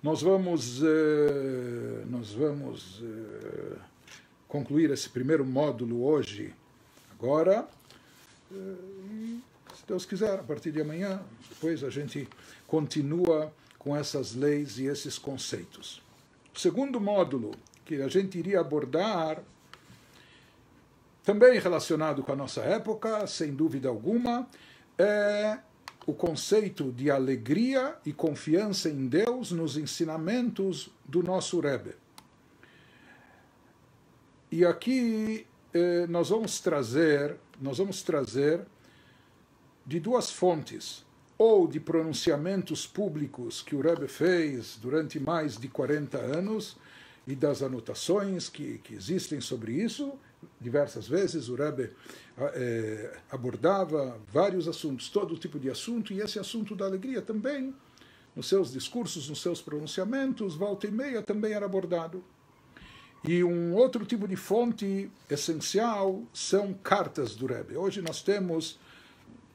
Nós vamos concluir esse primeiro módulo hoje, agora, e, se Deus quiser, a partir de amanhã, depois a gente continua com essas leis e esses conceitos. O segundo módulo que a gente iria abordar, também relacionado com a nossa época, sem dúvida alguma, é o conceito de alegria e confiança em Deus nos ensinamentos do nosso Rebbe. E aqui nós vamos trazer de duas fontes, ou de pronunciamentos públicos que o Rebbe fez durante mais de 40 anos, e das anotações que existem sobre isso. Diversas vezes o Rebbe abordava vários assuntos, todo tipo de assunto, e esse assunto da alegria também, nos seus discursos, nos seus pronunciamentos, volta e meia também era abordado. E um outro tipo de fonte essencial são cartas do Rebbe. Hoje nós temos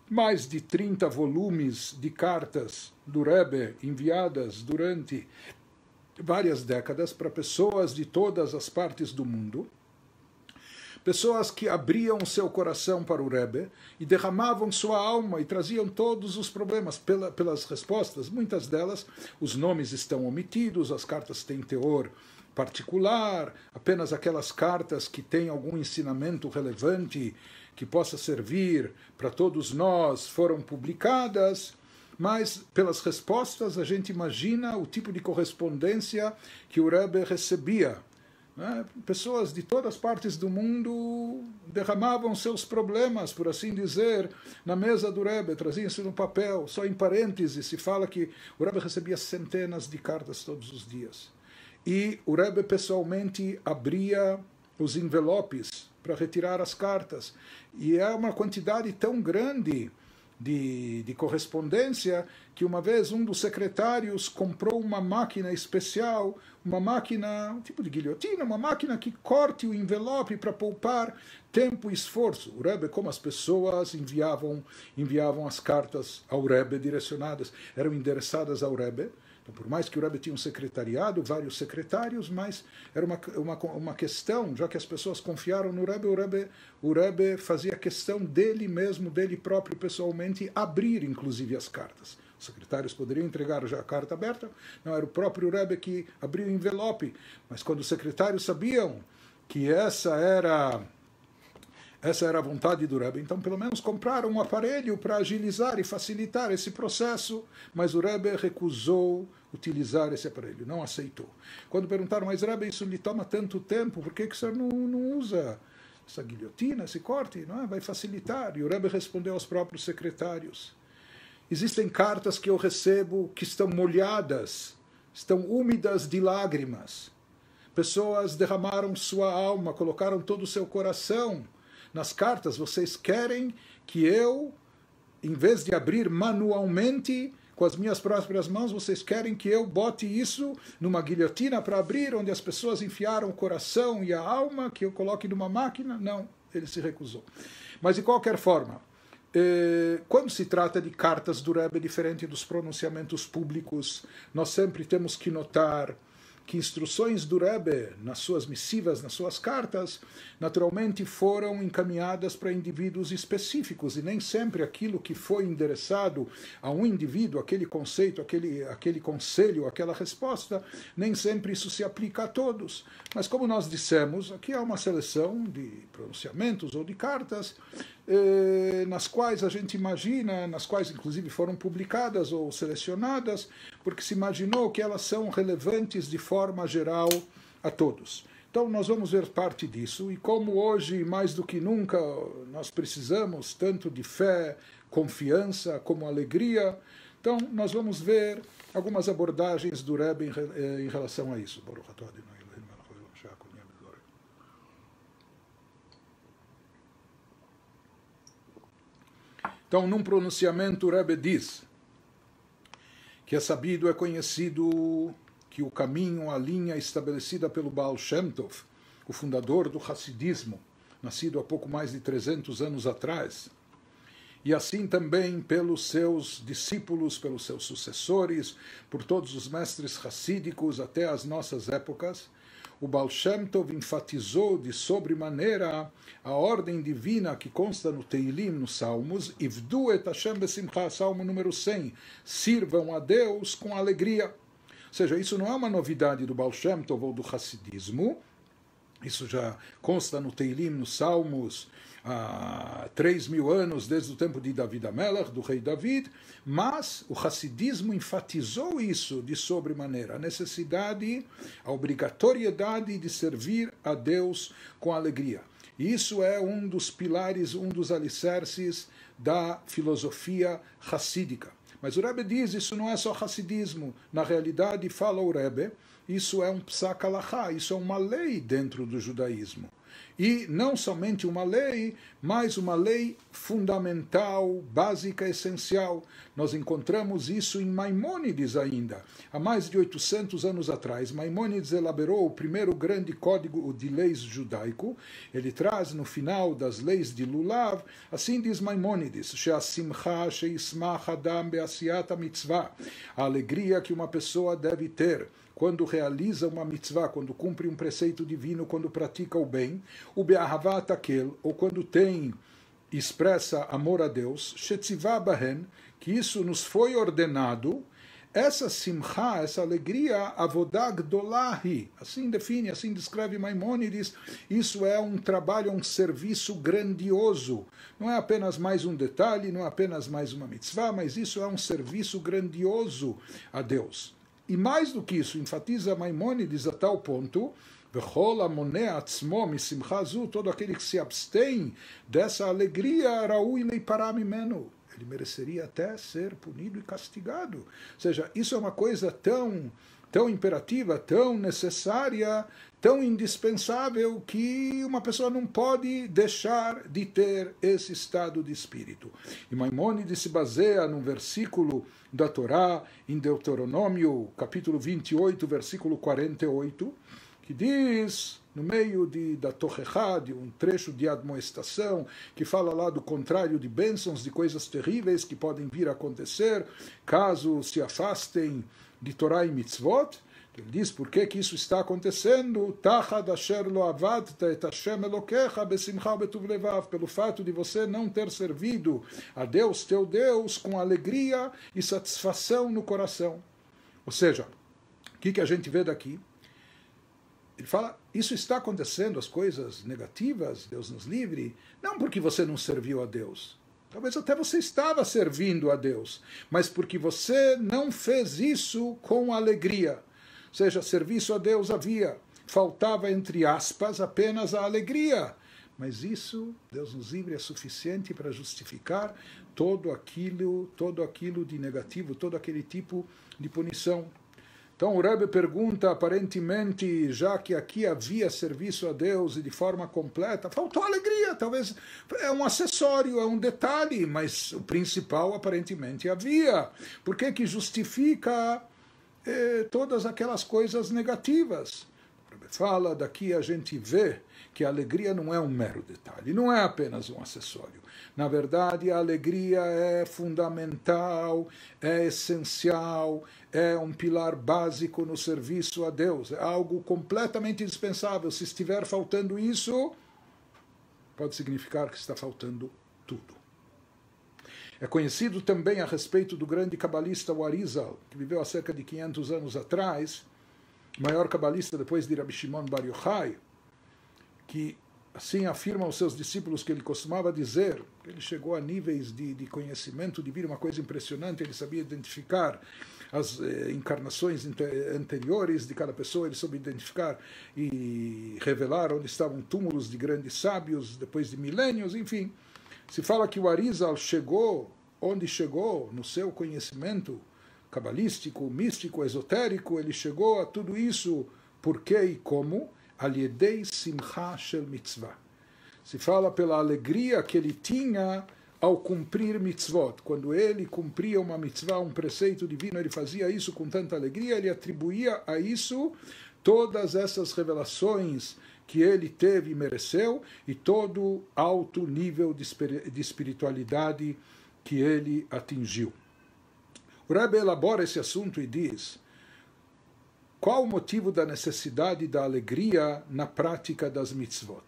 mais de 30 volumes de cartas do Rebbe enviadas durante várias décadas para pessoas de todas as partes do mundo, pessoas que abriam seu coração para o Rebbe e derramavam sua alma e traziam todos os problemas pelas respostas. Muitas delas, os nomes estão omitidos, as cartas têm teor particular, apenas aquelas cartas que têm algum ensinamento relevante que possa servir para todos nós foram publicadas, mas pelas respostas a gente imagina o tipo de correspondência que o Rebbe recebia. Pessoas de todas as partes do mundo derramavam seus problemas, por assim dizer, na mesa do Rebbe, traziam isso no papel. Só em parênteses se fala que o Rebbe recebia centenas de cartas todos os dias. E o Rebbe pessoalmente abria os envelopes para retirar as cartas. E é uma quantidade tão grande de correspondência que uma vez um dos secretários comprou uma máquina especial, uma máquina, um tipo de guilhotina, uma máquina que corte o envelope para poupar tempo e esforço. O Rebbe, como as pessoas enviavam as cartas ao Rebbe direcionadas, eram endereçadas ao Rebbe. Então, por mais que o Rebbe tinha um secretariado, vários secretários, mas era uma questão, já que as pessoas confiaram no Rebbe, o Rebbe fazia questão dele mesmo, dele próprio, pessoalmente, abrir, inclusive, as cartas. Os secretários poderiam entregar já a carta aberta, não, era o próprio Rebbe que abria o envelope. Mas quando os secretários sabiam que essa era a vontade do Rebbe, então pelo menos compraram um aparelho para agilizar e facilitar esse processo, mas o Rebbe recusou utilizar esse aparelho, não aceitou. Quando perguntaram, mas Rebbe, isso lhe toma tanto tempo, por que o senhor não usa essa guilhotina, esse corte? Não é? Vai facilitar. E o Rebbe respondeu aos próprios secretários, existem cartas que eu recebo que estão molhadas, estão úmidas de lágrimas. Pessoas derramaram sua alma, colocaram todo o seu coração nas cartas. Vocês querem que eu, em vez de abrir manualmente com as minhas próprias mãos, vocês querem que eu bote isso numa guilhotina para abrir, onde as pessoas enfiaram o coração e a alma, que eu coloque numa máquina? Não, ele se recusou. Mas, de qualquer forma, quando se trata de cartas do Rebbe, diferente dos pronunciamentos públicos, nós sempre temos que notar que instruções do Rebbe nas suas missivas, nas suas cartas, naturalmente foram encaminhadas para indivíduos específicos, e nem sempre aquilo que foi endereçado a um indivíduo, aquele conceito, aquele conselho, aquela resposta, nem sempre isso se aplica a todos. Mas como nós dissemos, aqui há uma seleção de pronunciamentos ou de cartas nas quais a gente imagina, nas quais inclusive foram publicadas ou selecionadas, porque se imaginou que elas são relevantes de forma geral a todos. Então nós vamos ver parte disso, e como hoje, mais do que nunca, nós precisamos tanto de fé, confiança, como alegria, então nós vamos ver algumas abordagens do Rebbe em relação a isso. Então, num pronunciamento, o Rebbe diz que é sabido, é conhecido que o caminho, a linha estabelecida pelo Baal Shem Tov, o fundador do Hassidismo, nascido há pouco mais de 300 anos atrás, e assim também pelos seus discípulos, pelos seus sucessores, por todos os mestres hassídicos até as nossas épocas. O Baal Shem Tov enfatizou de sobremaneira a ordem divina que consta no Teilim, nos Salmos, Ivdu et Hashem besimcha, Salmo número 100, sirvam a Deus com alegria. Ou seja, isso não é uma novidade do Baal Shem Tov ou do Hassidismo, isso já consta no Teilim, nos Salmos, há 3.000 anos, desde o tempo de David Amelech, do rei David, mas o Hassidismo enfatizou isso de sobremaneira, a necessidade, a obrigatoriedade de servir a Deus com alegria. E isso é um dos pilares, um dos alicerces da filosofia hassídica. Mas o Rebbe diz, isso não é só Hassidismo. Na realidade, fala o Rebbe, isso é um psak halachá, isso é uma lei dentro do judaísmo. E não somente uma lei, mas uma lei fundamental, básica, essencial. Nós encontramos isso em Maimônides ainda. Há mais de 800 anos atrás, Maimônides elaborou o primeiro grande código de leis judaico. Ele traz no final das leis de Lulav, assim diz Maimônides, She'asimcha she'ismach adam be'asiyat mitzvah, a alegria que uma pessoa deve ter quando realiza uma mitzvah, quando cumpre um preceito divino, quando pratica o bem, o be'ahavat akel, ou quando expressa amor a Deus, shetzivah bahen, que isso nos foi ordenado, essa simcha, essa alegria, avodah gdolahi, assim define, assim descreve Maimônides, isso é um trabalho, um serviço grandioso. Não é apenas mais um detalhe, não é apenas mais uma mitzvah, mas isso é um serviço grandioso a Deus. E mais do que isso, enfatiza Maimônides a tal ponto, todo aquele que se abstém dessa alegria, ele mereceria até ser punido e castigado. Ou seja, isso é uma coisa tão imperativa, tão necessária, tão indispensável, que uma pessoa não pode deixar de ter esse estado de espírito. E Maimônides se baseia num versículo da Torá, em Deuteronômio, capítulo 28, versículo 48, que diz, no meio da Torrechá, de um trecho de admoestação, que fala lá do contrário de bênçãos, de coisas terríveis que podem vir a acontecer, caso se afastem de Torá e Mitzvot. Ele diz por que isso está acontecendo, pelo fato de você não ter servido a Deus, teu Deus, com alegria e satisfação no coração. Ou seja, o que a gente vê daqui? Ele fala, isso está acontecendo, as coisas negativas, Deus nos livre, não porque você não serviu a Deus. Talvez até você estava servindo a Deus, mas porque você não fez isso com alegria. Ou seja, serviço a Deus havia, faltava, entre aspas, apenas a alegria. Mas isso, Deus nos livre, é suficiente para justificar todo aquilo de negativo, todo aquele tipo de punição. Então o Rebbe pergunta, aparentemente, já que aqui havia serviço a Deus e de forma completa, faltou alegria, talvez é um acessório, é um detalhe, mas o principal aparentemente havia. Por que justifica todas aquelas coisas negativas? O Rebbe fala, daqui a gente vê que a alegria não é um mero detalhe, não é apenas um acessório. Na verdade, a alegria é fundamental, é essencial, é um pilar básico no serviço a Deus. É algo completamente indispensável. Se estiver faltando isso, pode significar que está faltando tudo. É conhecido também a respeito do grande cabalista Arizal, que viveu há cerca de 500 anos atrás, o maior cabalista depois de Rabbi Shimon Bar Yochai, que assim afirma os seus discípulos que ele costumava dizer, que ele chegou a níveis de conhecimento divino, uma coisa impressionante, ele sabia identificar as encarnações anteriores de cada pessoa, ele soube identificar e revelar onde estavam túmulos de grandes sábios depois de milênios, enfim. Se fala que o Arizal chegou onde chegou no seu conhecimento cabalístico, místico, esotérico, ele chegou a tudo isso por quê e como? Al-Yedei Simcha Shel Mitzvah. Se fala pela alegria que ele tinha ao cumprir mitzvot. Quando ele cumpria uma mitzvah, um preceito divino, ele fazia isso com tanta alegria, ele atribuía a isso todas essas revelações que ele teve e mereceu, e todo alto nível de espiritualidade que ele atingiu. O Rebbe elabora esse assunto e diz: qual o motivo da necessidade da alegria na prática das mitzvot?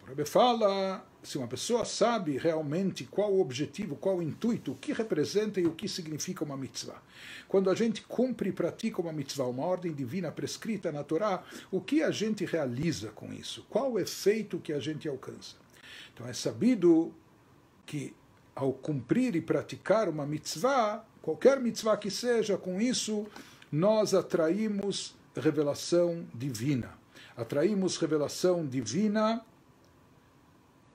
O Rebbe fala, se uma pessoa sabe realmente qual o objetivo, qual o intuito, o que representa e o que significa uma mitzvah. Quando a gente cumpre e pratica uma mitzvah, uma ordem divina prescrita na Torá, o que a gente realiza com isso? Qual o efeito que a gente alcança? Então é sabido que ao cumprir e praticar uma mitzvah, qualquer mitzvah que seja, com isso nós atraímos revelação divina. Atraímos revelação divina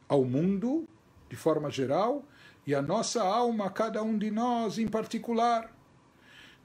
ao mundo, de forma geral, e a nossa alma, cada um de nós em particular.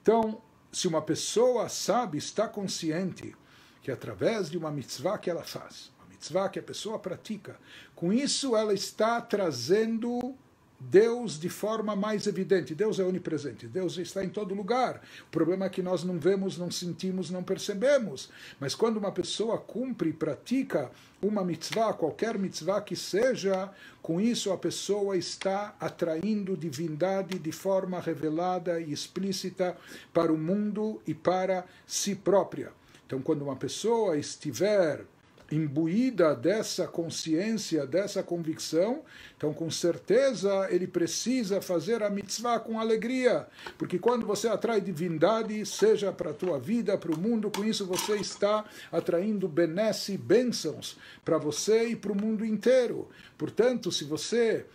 Então, se uma pessoa sabe, está consciente, que através de uma mitzvah que ela faz, uma mitzvah que a pessoa pratica, com isso ela está trazendo Deus de forma mais evidente. Deus é onipresente, Deus está em todo lugar. O problema é que nós não vemos, não sentimos, não percebemos. Mas quando uma pessoa cumpre e pratica uma mitzvah, qualquer mitzvah que seja, com isso a pessoa está atraindo divindade de forma revelada e explícita para o mundo e para si própria. Então, quando uma pessoa estiver imbuída dessa consciência, dessa convicção, então com certeza ele precisa fazer a mitzvah com alegria, porque quando você atrai divindade, seja para a tua vida, para o mundo, com isso você está atraindo benesse, bênçãos para você e para o mundo inteiro. Portanto, se você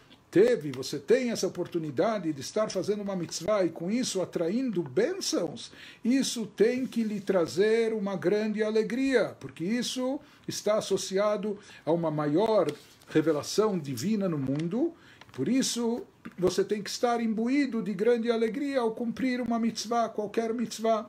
tem essa oportunidade de estar fazendo uma mitzvah e com isso atraindo bênçãos, isso tem que lhe trazer uma grande alegria, porque isso está associado a uma maior revelação divina no mundo. Por isso, você tem que estar imbuído de grande alegria ao cumprir uma mitzvah, qualquer mitzvah.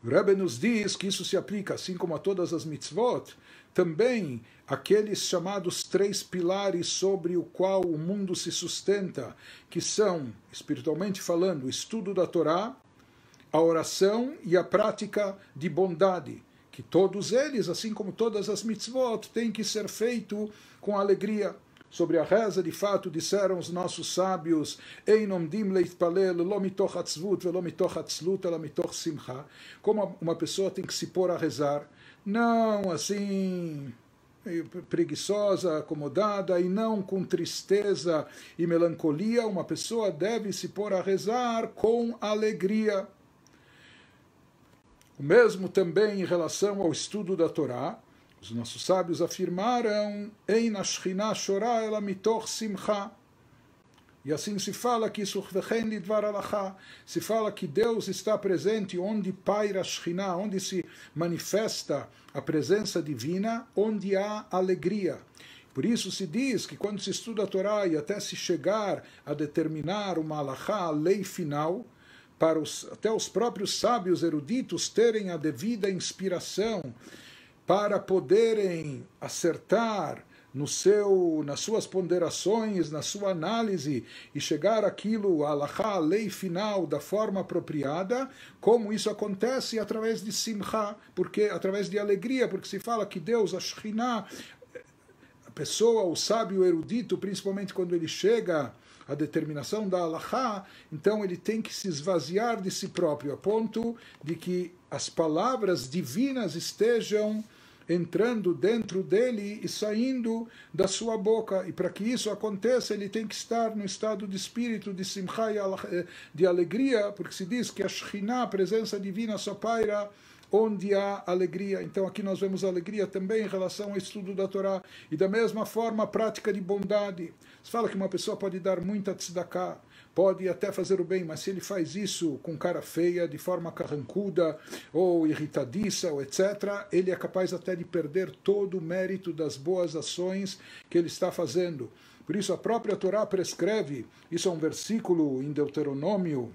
O Rebbe nos diz que isso se aplica, assim como a todas as mitzvot, também aqueles chamados 3 pilares sobre o qual o mundo se sustenta, que são, espiritualmente falando, o estudo da Torá, a oração e a prática de bondade, que todos eles, assim como todas as mitzvot, têm que ser feito com alegria. Sobre a reza, de fato, disseram os nossos sábios, como uma pessoa tem que se pôr a rezar, não assim preguiçosa, acomodada, e não com tristeza e melancolia. Uma pessoa deve se pôr a rezar com alegria. O mesmo também em relação ao estudo da Torá. Os nossos sábios afirmaram, Ein Ashchina Shorah ela mitoch simcha. E assim se fala que isso se fala que Deus está presente onde paira a Shekhinah, onde se manifesta a presença divina, onde há alegria. Por isso se diz que quando se estuda a Torá e até se chegar a determinar uma halachá, a lei final, até os próprios sábios eruditos terem a devida inspiração para poderem acertar nas suas ponderações, na sua análise, e chegar àquilo, a halachá, a lei final, da forma apropriada, como isso acontece através de simcha, através de alegria, porque se fala que Deus, a Shekhinah, a pessoa, o sábio erudito, principalmente quando ele chega à determinação da halachá, então ele tem que se esvaziar de si próprio, a ponto de que as palavras divinas estejam entrando dentro dele e saindo da sua boca. E para que isso aconteça, ele tem que estar no estado de espírito, de simcha, de alegria, porque se diz que a Shekhinah, a presença divina, só paira onde há alegria. Então aqui nós vemos alegria também em relação ao estudo da Torá. E da mesma forma a prática de bondade. Se fala que uma pessoa pode dar muita tzedakah, pode até fazer o bem, mas se ele faz isso com cara feia, de forma carrancuda, ou irritadiça, ou etc., ele é capaz até de perder todo o mérito das boas ações que ele está fazendo. Por isso a própria Torá prescreve, isso é um versículo em Deuteronômio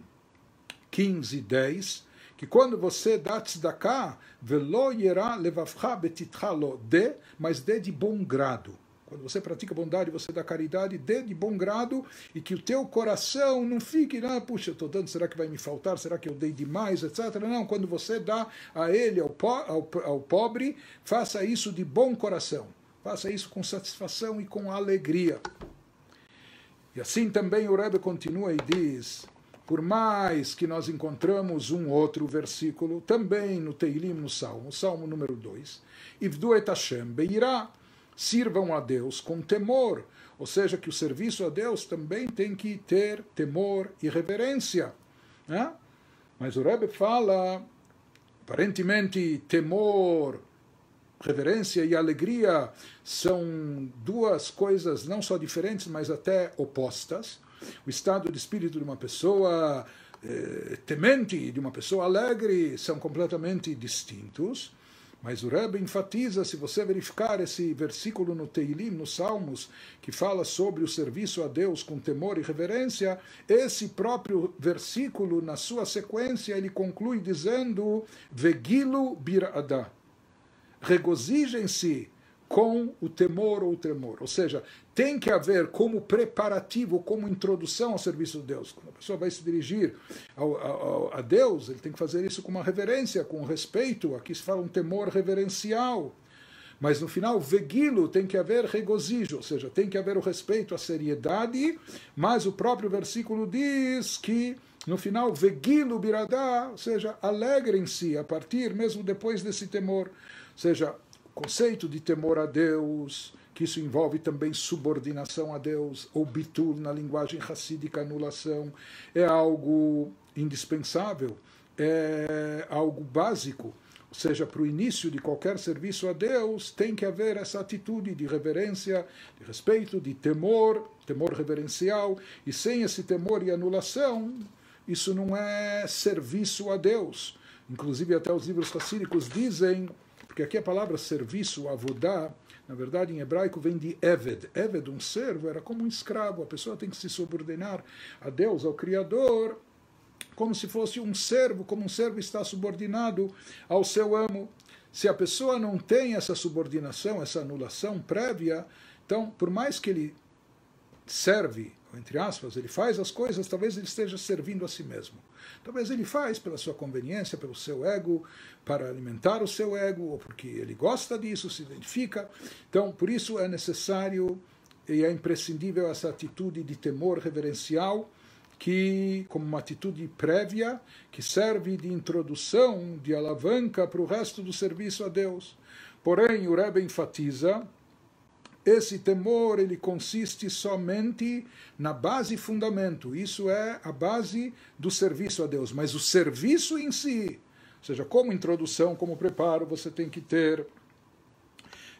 15:10, que quando você dá tzedakah, velo yera levavcha betitcha lo, mas dê de bom grado. Quando você pratica bondade, você dá caridade, dê de bom grado, e que o teu coração não fique, puxa, eu estou dando, será que vai me faltar? Será que eu dei demais, etc. Não, quando você dá a ele, ao pobre, faça isso de bom coração. Faça isso com satisfação e com alegria. E assim também o Rebbe continua e diz, por mais que nós encontramos um outro versículo, também no Teilim, no Salmo número 2, Ivdu et Hashem beirá, sirvam a Deus com temor, ou seja, que o serviço a Deus também tem que ter temor e reverência. Né? Mas o Rebbe fala, aparentemente, temor, reverência e alegria são duas coisas não só diferentes, mas até opostas. O estado de espírito de uma pessoa temente e de uma pessoa alegre são completamente distintos. Mas o Rebbe enfatiza, se você verificar esse versículo no Teilim, nos Salmos, que fala sobre o serviço a Deus com temor e reverência, esse próprio versículo, na sua sequência, ele conclui dizendo, Vegilu bir'ada, regozijem-se com o temor ou o tremor. Ou seja, tem que haver como preparativo, como introdução ao serviço de Deus. Quando a pessoa vai se dirigir a Deus, ele tem que fazer isso com uma reverência, com respeito. Aqui se fala um temor reverencial. Mas no final, vegilo, tem que haver regozijo, ou seja, tem que haver o respeito, a seriedade, mas o próprio versículo diz que no final, vegilo biradá, ou seja, alegrem-se a partir, mesmo depois desse temor. Ou seja, o conceito de temor a Deus, que isso envolve também subordinação a Deus, ou bitul, na linguagem hassídica, anulação, é algo indispensável, é algo básico. Ou seja, para o início de qualquer serviço a Deus, tem que haver essa atitude de reverência, de respeito, de temor, temor reverencial, e sem esse temor e anulação, isso não é serviço a Deus. Inclusive, até os livros hassídicos dizem, porque aqui a palavra serviço, avodá, na verdade em hebraico vem de eved. Eved, um servo, era como um escravo. A pessoa tem que se subordinar a Deus, ao Criador, como se fosse um servo, como um servo está subordinado ao seu amo. Se a pessoa não tem essa subordinação, essa anulação prévia, então, por mais que ele serve, entre aspas, ele faz as coisas, talvez ele esteja servindo a si mesmo. Talvez ele faz pela sua conveniência, pelo seu ego, para alimentar o seu ego, ou porque ele gosta disso, se identifica. Então, por isso é necessário e é imprescindível essa atitude de temor reverencial, que, como uma atitude prévia, que serve de introdução, de alavanca para o resto do serviço a Deus. Porém, o Rebbe enfatiza, esse temor ele consiste somente na base e fundamento. Isso é a base do serviço a Deus. Mas o serviço em si, ou seja, como introdução, como preparo, você tem que ter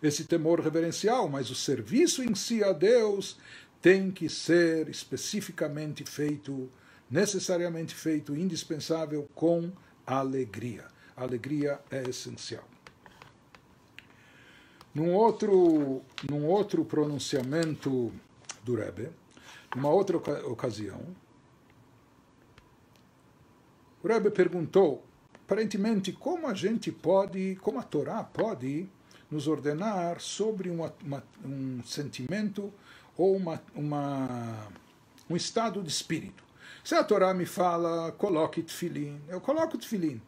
esse temor reverencial. Mas o serviço em si a Deus tem que ser especificamente feito, necessariamente feito, indispensável, com alegria. A alegria é essencial. Num outro pronunciamento do Rebbe, numa outra ocasião, o Rebbe perguntou, aparentemente, como a Torá pode nos ordenar sobre um sentimento ou um estado de espírito. Se a Torá me fala, coloque tefilim, eu coloco tefilim.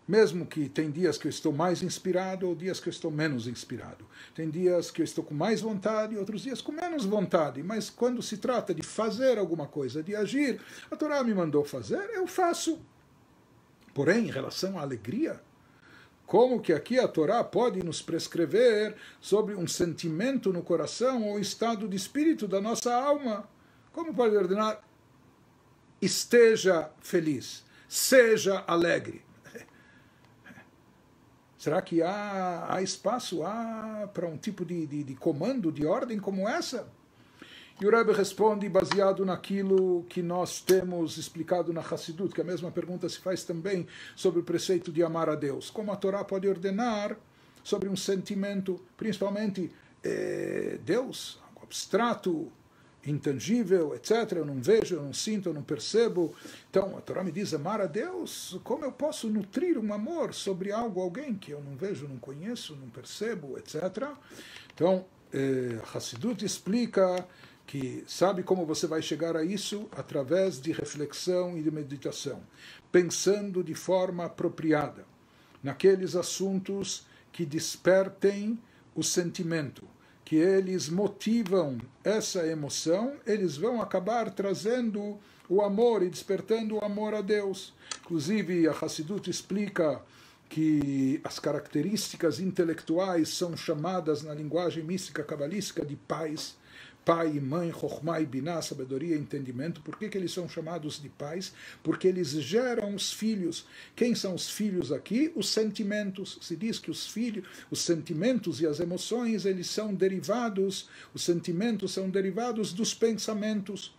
Mesmo que tem dias que eu estou mais inspirado ou dias que eu estou menos inspirado. Tem dias que eu estou com mais vontade e outros dias com menos vontade. Mas quando se trata de fazer alguma coisa, de agir, a Torá me mandou fazer, eu faço. Porém, em relação à alegria, como que aqui a Torá pode nos prescrever sobre um sentimento no coração ou estado de espírito da nossa alma? Como pode ordenar? Esteja feliz, seja alegre. Será que há espaço para um tipo de comando, de ordem como essa? E o Rebbe responde baseado naquilo que nós temos explicado na Hassidut, que a mesma pergunta se faz também sobre o preceito de amar a Deus. Como a Torá pode ordenar sobre um sentimento, principalmente Deus, algo abstrato, intangível, etc. Eu não vejo, eu não sinto, eu não percebo. Então, a Torá me diz amar a Deus. Como eu posso nutrir um amor sobre algo, alguém que eu não vejo, não conheço, não percebo, etc. Então, Hassidut explica que sabe como você vai chegar a isso? Através de reflexão e de meditação, pensando de forma apropriada naqueles assuntos que despertem o sentimento, que eles motivam essa emoção, eles vão acabar trazendo o amor e despertando o amor a Deus. Inclusive, a Hassidut explica que as características intelectuais são chamadas na linguagem mística cabalística de pais, pai e mãe, Chokhmah e Binah, sabedoria e entendimento. Por que eles são chamados de pais? Porque eles geram os filhos. Quem são os filhos aqui? Os sentimentos. Se diz que os filhos, os sentimentos e as emoções, eles são derivados, os sentimentos são derivados dos pensamentos.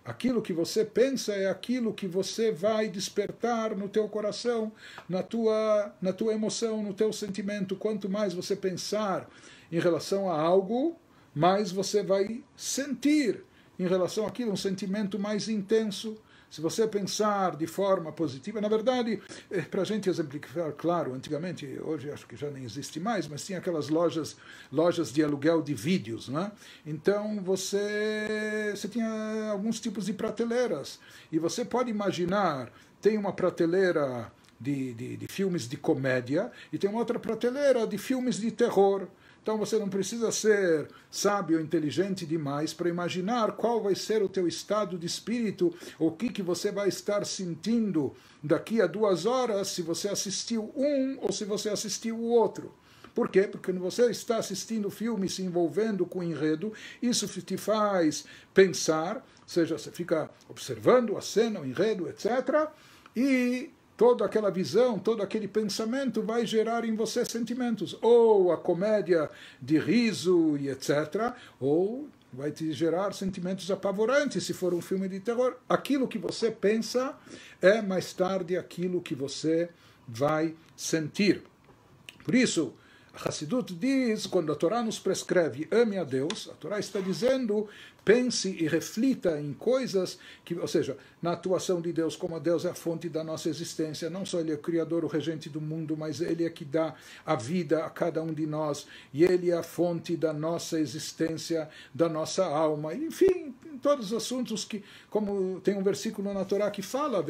Aquilo que você pensa é aquilo que você vai despertar no teu coração, na tua emoção, no teu sentimento. Quanto mais você pensar em relação a algo, mais você vai sentir em relação àquilo, um sentimento mais intenso. Se você pensar de forma positiva, na verdade, para a gente exemplificar, claro, antigamente, hoje acho que já nem existe mais, mas tinha aquelas lojas de aluguel de vídeos, né? Então você tinha alguns tipos de prateleiras, e você pode imaginar, tem uma prateleira de filmes de comédia, e tem uma outra prateleira de filmes de terror. Então você não precisa ser sábio ou inteligente demais para imaginar qual vai ser o teu estado de espírito, o que você vai estar sentindo daqui a 2 horas se você assistiu um ou se você assistiu o outro. Por quê? Porque quando você está assistindo o filme, se envolvendo com o enredo, isso te faz pensar, ou seja, você fica observando a cena, o enredo, etc., e toda aquela visão, todo aquele pensamento vai gerar em você sentimentos. Ou a comédia de riso e etc. Ou vai te gerar sentimentos apavorantes se for um filme de terror. Aquilo que você pensa é mais tarde aquilo que você vai sentir. Por isso, a Hassidut diz, quando a Torá nos prescreve ame a Deus, a Torá está dizendo pense e reflita em coisas, ou seja, na atuação de Deus, como Deus é a fonte da nossa existência, não só Ele é o Criador, o regente do mundo, mas Ele é que dá a vida a cada um de nós, e Ele é a fonte da nossa existência, da nossa alma, enfim, em todos os assuntos que, como tem um versículo na Torá que fala,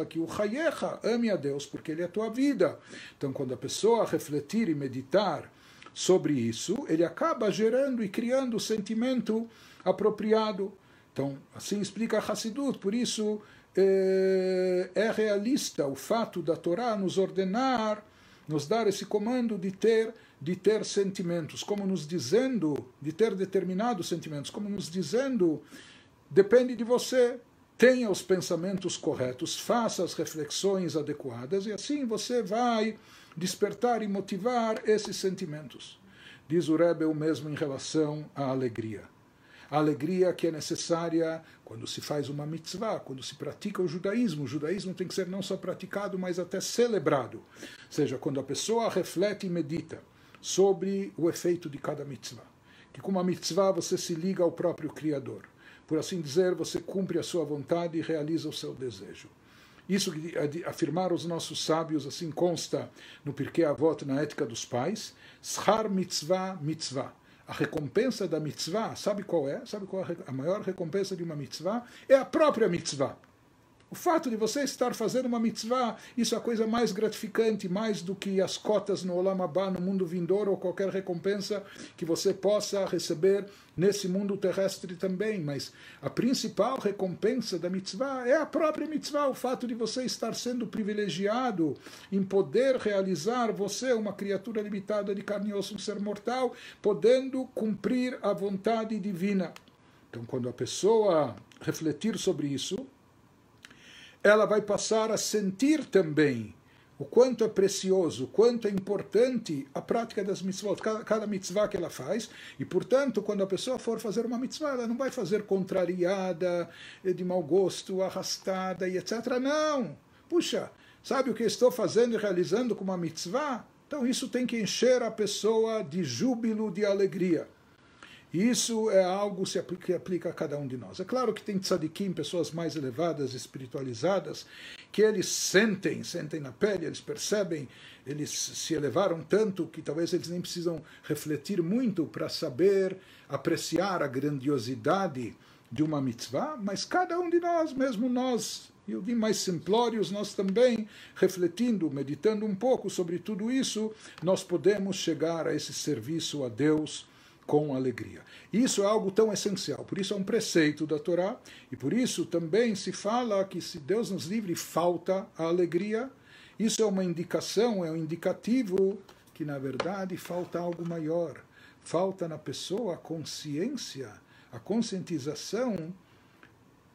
que o chayecha, ame a Deus, porque Ele é a tua vida. Então, quando a pessoa refletir e meditar sobre isso, ele acaba gerando e criando o sentimento apropriado. Então, assim explica a Hassidut, por isso é realista o fato da Torá nos ordenar, nos dar esse comando de ter sentimentos, como nos dizendo, de ter determinados sentimentos, como nos dizendo, depende de você, tenha os pensamentos corretos, faça as reflexões adequadas, e assim você vai despertar e motivar esses sentimentos. Diz o Rebbe o mesmo em relação à alegria. A alegria que é necessária quando se faz uma mitzvah, quando se pratica o judaísmo. O judaísmo tem que ser não só praticado, mas até celebrado. Ou seja, quando a pessoa reflete e medita sobre o efeito de cada mitzvah. Que com uma mitzvah você se liga ao próprio Criador. Por assim dizer, você cumpre a sua vontade e realiza o seu desejo. Isso que afirmaram os nossos sábios, assim consta no Pirkei Avot, na Ética dos Pais, Schar mitzvah mitzvah. A recompensa da mitzvah, sabe qual é? Sabe qual é a maior recompensa de uma mitzvah? É a própria mitzvah. O fato de você estar fazendo uma mitzvah, isso é a coisa mais gratificante, mais do que as cotas no Olam Abba, no mundo vindouro, ou qualquer recompensa que você possa receber nesse mundo terrestre também. Mas a principal recompensa da mitzvah é a própria mitzvah, o fato de você estar sendo privilegiado em poder realizar você, uma criatura limitada de carne e osso, um ser mortal, podendo cumprir a vontade divina. Então, quando a pessoa refletir sobre isso, ela vai passar a sentir também o quanto é precioso, o quanto é importante a prática das mitzvot, cada mitzvah que ela faz, e, portanto, quando a pessoa for fazer uma mitzvah, ela não vai fazer contrariada, de mau gosto, arrastada e etc. Não! Puxa, sabe o que estou fazendo e realizando com uma mitzvah? Então isso tem que encher a pessoa de júbilo, de alegria. Isso é algo que aplica a cada um de nós. É claro que tem tzadikim, pessoas mais elevadas, espiritualizadas, que eles sentem na pele, eles percebem, eles se elevaram tanto que talvez eles nem precisam refletir muito para saber apreciar a grandiosidade de uma mitzvah, mas cada um de nós, mesmo nós Yudim mais simplórios, nós também, refletindo, meditando um pouco sobre tudo isso, nós podemos chegar a esse serviço a Deus com alegria. Isso é algo tão essencial, por isso é um preceito da Torá, e por isso também se fala que se Deus nos livre falta a alegria, isso é uma indicação, é um indicativo que na verdade falta algo maior, falta na pessoa a consciência, a conscientização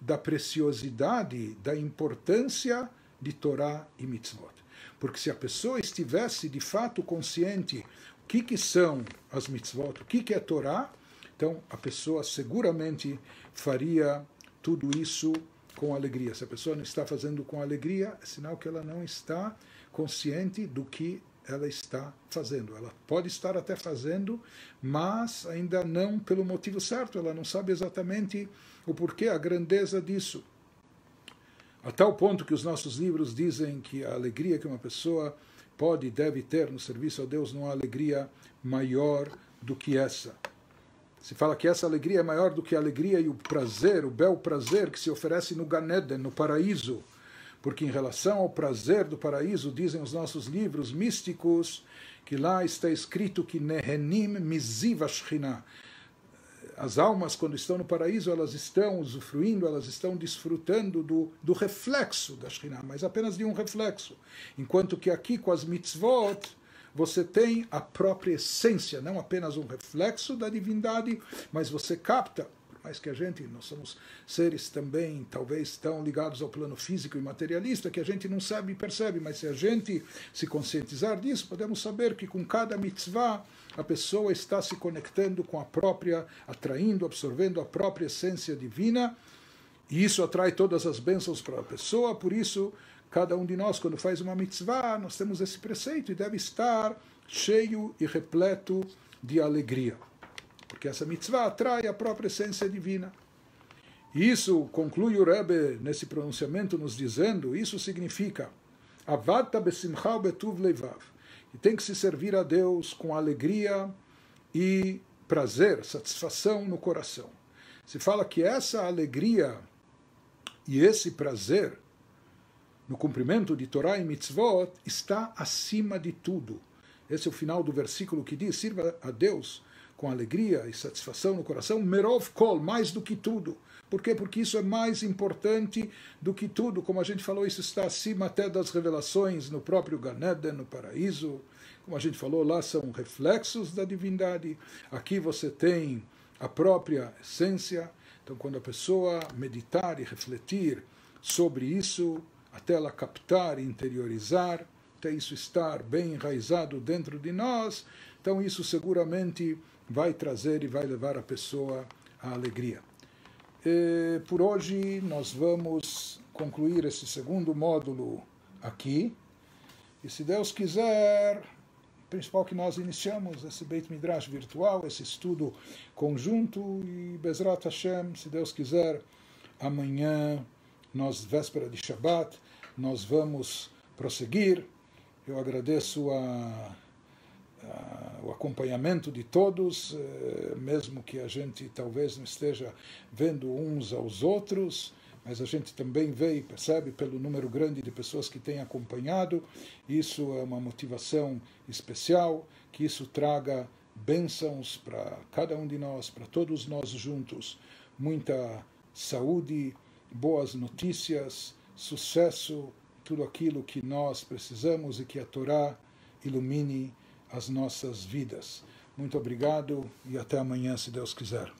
da preciosidade, da importância de Torá e mitzvot. Porque se a pessoa estivesse de fato consciente o que são as mitzvot, o que é Torá, então a pessoa seguramente faria tudo isso com alegria. Se a pessoa não está fazendo com alegria, é sinal que ela não está consciente do que ela está fazendo. Ela pode estar até fazendo, mas ainda não pelo motivo certo, ela não sabe exatamente o porquê, a grandeza disso. A tal ponto que os nossos livros dizem que a alegria que uma pessoa pode e deve ter no serviço a Deus não há alegria maior do que essa. Se fala que essa alegria é maior do que a alegria e o prazer, o bel prazer que se oferece no Gan Eden, no paraíso. Porque em relação ao prazer do paraíso, dizem os nossos livros místicos, que lá está escrito que Nehenim Miziv Ashchina. As almas, quando estão no paraíso, elas estão usufruindo, elas estão desfrutando do reflexo da Shekhinah, mas apenas de um reflexo. Enquanto que aqui, com as mitzvot, você tem a própria essência, não apenas um reflexo da divindade, mas você capta, por mais que nós somos seres também, talvez tão ligados ao plano físico e materialista, que a gente não sabe e percebe, mas se a gente se conscientizar disso, podemos saber que com cada mitzvah, a pessoa está se conectando com a própria, atraindo, absorvendo a própria essência divina, e isso atrai todas as bênçãos para a pessoa. Por isso, cada um de nós, quando faz uma mitzvah, nós temos esse preceito e deve estar cheio e repleto de alegria, porque essa mitzvah atrai a própria essência divina. E isso conclui o Rebbe nesse pronunciamento nos dizendo, isso significa Avadta besimcha betuv leivav, e tem que se servir a Deus com alegria e prazer, satisfação no coração. Se fala que essa alegria e esse prazer no cumprimento de Torá e mitzvot está acima de tudo. Esse é o final do versículo que diz, sirva a Deus com alegria e satisfação no coração, merov kol, mais do que tudo. Por quê? Porque isso é mais importante do que tudo. Como a gente falou, isso está acima até das revelações no próprio Gan Eden, no paraíso. Como a gente falou, lá são reflexos da divindade. Aqui você tem a própria essência. Então, quando a pessoa meditar e refletir sobre isso, até ela captar e interiorizar, até isso estar bem enraizado dentro de nós, então isso seguramente vai trazer e vai levar a pessoa à alegria. Por hoje nós vamos concluir esse segundo módulo aqui. E se Deus quiser, o principal que nós iniciamos, esse Beit Midrash virtual, esse estudo conjunto, e Bezrat Hashem, se Deus quiser, amanhã, véspera de Shabbat, nós vamos prosseguir. Eu agradeço o acompanhamento de todos, mesmo que a gente talvez não esteja vendo uns aos outros, mas a gente também vê e percebe pelo número grande de pessoas que têm acompanhado. Isso é uma motivação especial, que isso traga bênçãos para cada um de nós, para todos nós juntos, muita saúde, boas notícias, sucesso, tudo aquilo que nós precisamos e que a Torá ilumine as nossas vidas. Muito obrigado e até amanhã, se Deus quiser.